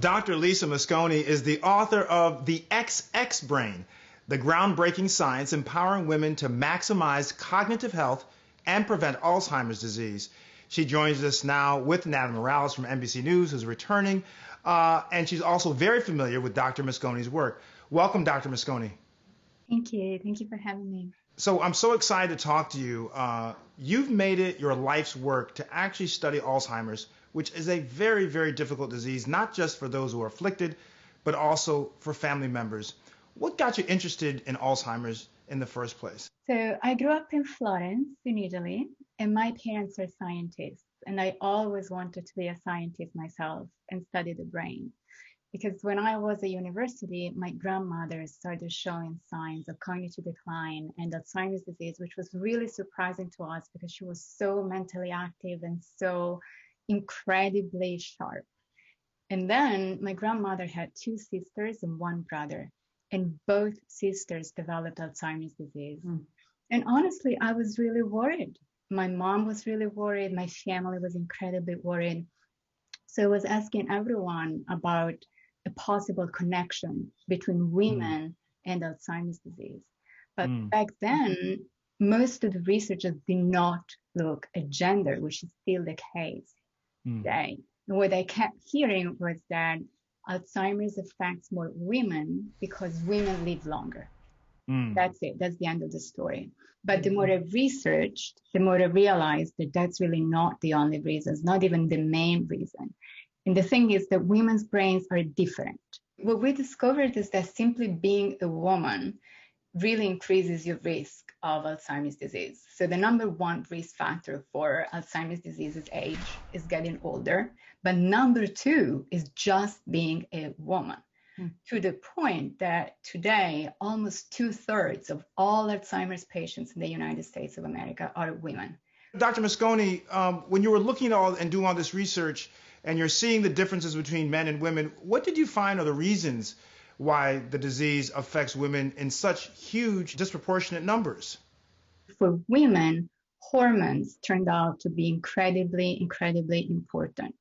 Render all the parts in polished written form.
Dr. Lisa Mosconi is the author of The XX Brain, the groundbreaking science empowering women to maximize cognitive health and prevent Alzheimer's disease. She joins us now with Natalie Morales from NBC News, who's returning, and she's also very familiar with Dr. Mosconi's work. Welcome, Dr. Mosconi. Thank you. Thank you for having me. So I'm so excited to talk to you. You've made it your life's work to actually study Alzheimer's, which is a very, very difficult disease, not just for those who are afflicted, but also for family members. What got you interested in Alzheimer's in the first place? So I grew up in Florence, in Italy, and my parents are scientists. And I always wanted to be a scientist myself and study the brain. Because when I was at university, my grandmother started showing signs of cognitive decline and Alzheimer's disease, which was really surprising to us because she was so mentally active and so incredibly sharp. And then my grandmother had two sisters and one brother, and both sisters developed Alzheimer's disease. And honestly, I was really worried. My mom was really worried. My family was incredibly worried. So I was asking everyone about a possible connection between women and Alzheimer's disease. But back then, most of the researchers did not look at gender, which is still the case today. And what I kept hearing was that Alzheimer's affects more women because women live longer. That's it. That's the end of the story. But the more I researched, the more I realized that that's really not the only reason, it's not even the main reason. And the thing is that women's brains are different. What we discovered is that simply being a woman really increases your risk of Alzheimer's disease. So the number one risk factor for Alzheimer's disease is age, is getting older. But number two is just being a woman. To the point that today, almost 2/3 of all Alzheimer's patients in the United States of America are women. Dr. Mosconi, when you were looking at all and doing all this research, and you're seeing the differences between men and women, what did you find are the reasons why the disease affects women in such huge, disproportionate numbers? For women, hormones turned out to be incredibly important.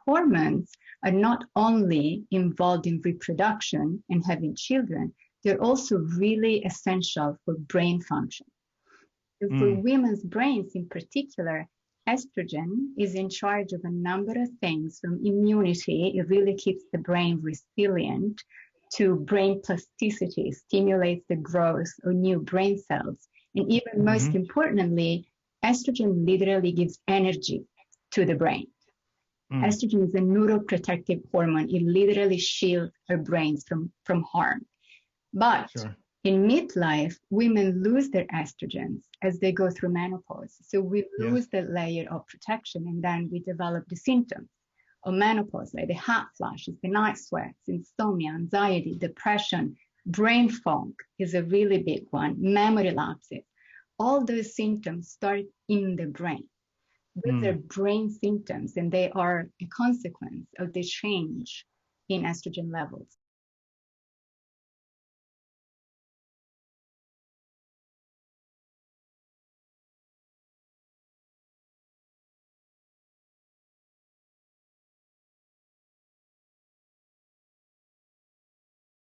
Hormones are not only involved in reproduction and having children, they're also really essential for brain function. So for women's brains in particular, estrogen is in charge of a number of things, from immunity, it really keeps the brain resilient, to brain plasticity, stimulates the growth of new brain cells. And even most importantly, estrogen literally gives energy to the brain. Estrogen is a neuroprotective hormone. It literally shields our brains from harm. But in midlife, women lose their estrogens as they go through menopause. So we lose that layer of protection, and then we develop the symptoms of menopause, like the hot flashes, the night sweats, insomnia, anxiety, depression, brain fog is a really big one, memory lapses. All those symptoms start in the brain. These are brain symptoms, and they are a consequence of the change in estrogen levels.